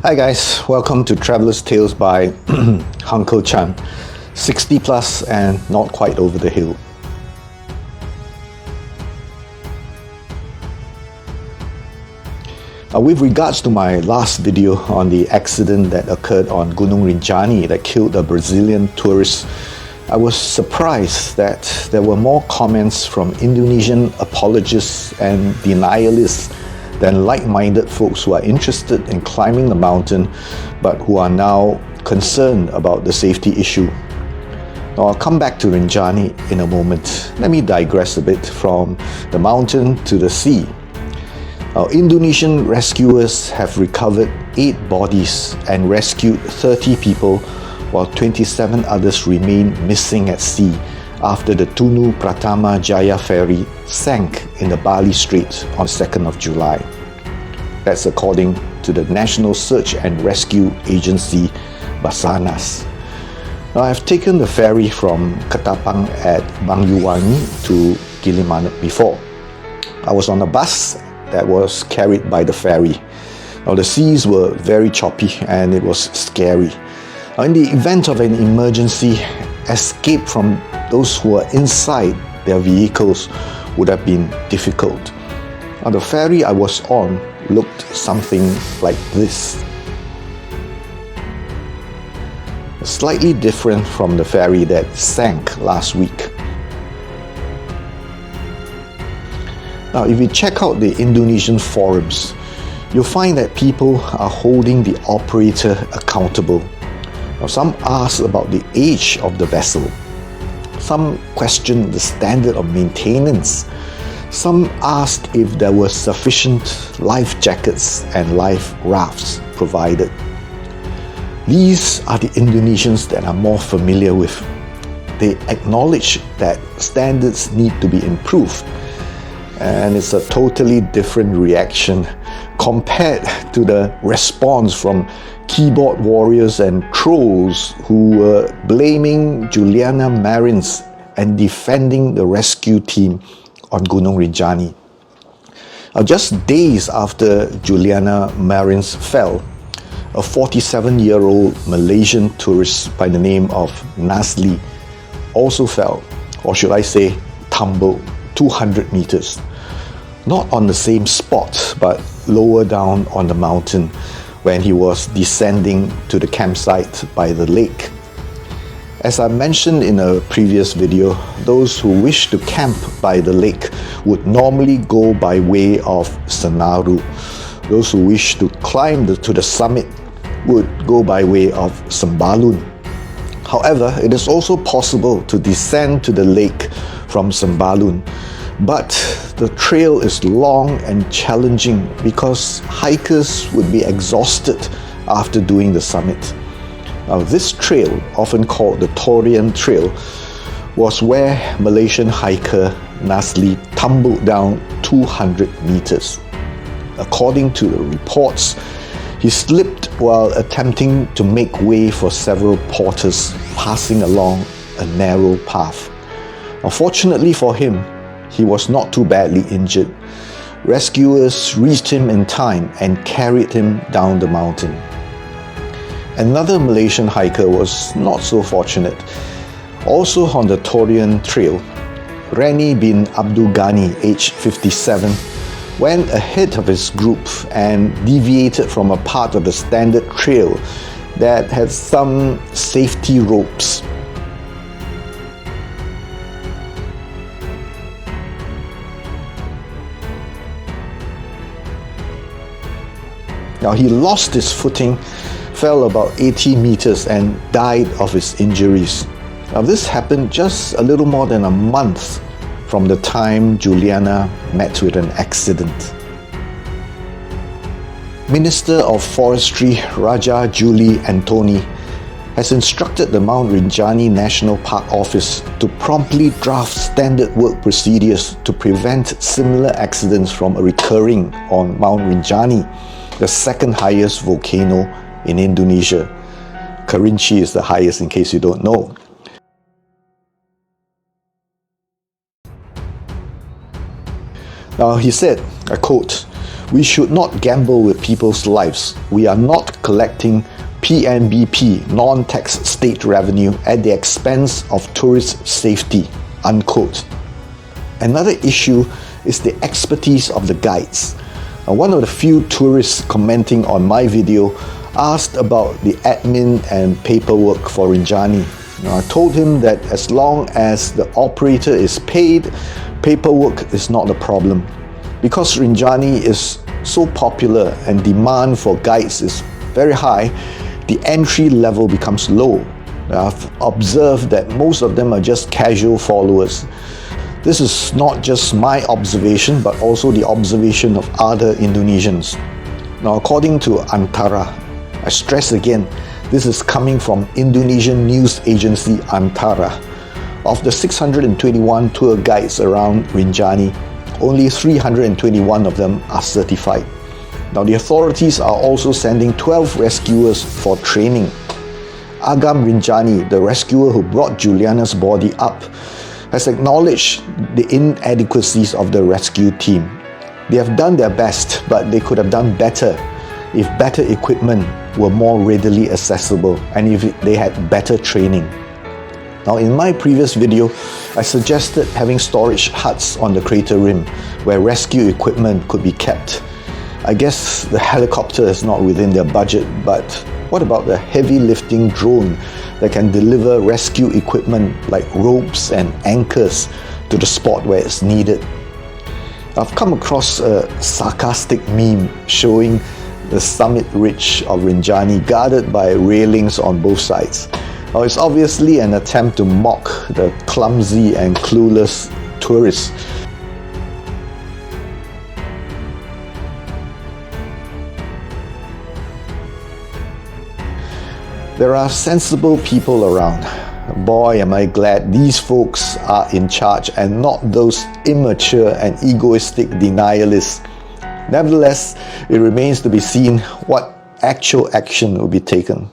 Hi guys, welcome to Traveller's Tales by Uncle Chan, 60 plus and not quite over the hill. With regards to my last video on the accident that occurred on Gunung Rinjani that killed a Brazilian tourist, I was surprised that there were more comments from Indonesian apologists and denialists than like-minded folks who are interested in climbing the mountain but who are now concerned about the safety issue. Now, I'll come back to Rinjani in a moment. Let me digress a bit from the mountain to the sea. Indonesian rescuers have recovered 8 bodies and rescued 30 people, while 27 others remain missing at sea after the Tunu Pratama Jaya ferry sank in the Bali Strait on 2nd of July. That's according to the National Search and Rescue Agency, Basarnas. Now, I've taken the ferry from Ketapang at Bangyuwangi to Gilimanuk before. I was on a bus that was carried by the ferry. Now, the seas were very choppy and it was scary. Now, in the event of an emergency, escape from those who are inside their vehicles would have been difficult. Now, the ferry I was on looked something like this. Slightly different from the ferry that sank last week. Now, if you check out the Indonesian forums, you'll find that people are holding the operator accountable. Now, some ask about the age of the vessel. Some question the standard of maintenance. Some asked if there were sufficient life jackets and life rafts provided. These are the Indonesians that I'm more familiar with. They acknowledge that standards need to be improved, and it's a totally different reaction compared to the response from keyboard warriors and trolls who were blaming Juliana Marins and defending the rescue team on Gunung Rinjani. Just days after Juliana Marins fell, a 47-year-old Malaysian tourist by the name of Nasli also fell, or should I say tumbled, 200 meters. Not on the same spot, but lower down on the mountain when he was descending to the campsite by the lake. As I mentioned in a previous video, those who wish to camp by the lake would normally go by way of Senaru. Those who wish to climb to the summit would go by way of Sembalun. However, it is also possible to descend to the lake from Sembalun, but the trail is long and challenging because hikers would be exhausted after doing the summit. Now, this trail, often called the Torian Trail, was where Malaysian hiker Nasli tumbled down 200 meters. According to the reports, he slipped while attempting to make way for several porters passing along a narrow path. Unfortunately for him, he was not too badly injured. Rescuers reached him in time and carried him down the mountain. Another Malaysian hiker was not so fortunate. Also on the Torian Trail, Rani bin Abdul Ghani, aged 57, went ahead of his group and deviated from a part of the standard trail that had some safety ropes. Now, he lost his footing, fell about 80 meters and died of his injuries. Now, this happened just a little more than a month from the time Juliana met with an accident. Minister of Forestry Raja Juli Antoni has instructed the Mount Rinjani National Park Office to promptly draft standard work procedures to prevent similar accidents from recurring on Mount Rinjani, the second highest volcano in Indonesia. Kerinci is the highest, in case you don't know. Now, he said, I quote, We should not gamble with people's lives. We are not collecting PNBP, non-tax state revenue, at the expense of tourist safety, unquote. Another issue is the expertise of the guides. One of the few tourists commenting on my video asked about the admin and paperwork for Rinjani. I told him that as long as the operator is paid, paperwork is not a problem. Because Rinjani is so popular and demand for guides is very high, the entry level becomes low. I've observed that most of them are just casual followers. This is not just my observation, but also the observation of other Indonesians. Now, according to Antara, I stress again, this is coming from Indonesian news agency Antara. Of the 621 tour guides around Rinjani, only 321 of them are certified. Now, the authorities are also sending 12 rescuers for training. Agam Rinjani, the rescuer who brought Juliana's body up, has acknowledged the inadequacies of the rescue team. They have done their best, but they could have done better if better equipment were more readily accessible and if they had better training. Now, in my previous video, I suggested having storage huts on the crater rim where rescue equipment could be kept. I guess the helicopter is not within their budget, but what about the heavy lifting drone that can deliver rescue equipment like ropes and anchors to the spot where it's needed? I've come across a sarcastic meme showing the summit ridge of Rinjani guarded by railings on both sides. Now, it's obviously an attempt to mock the clumsy and clueless tourists. There are sensible people around. Boy, am I glad these folks are in charge and not those immature and egoistic denialists. Nevertheless, it remains to be seen what actual action will be taken.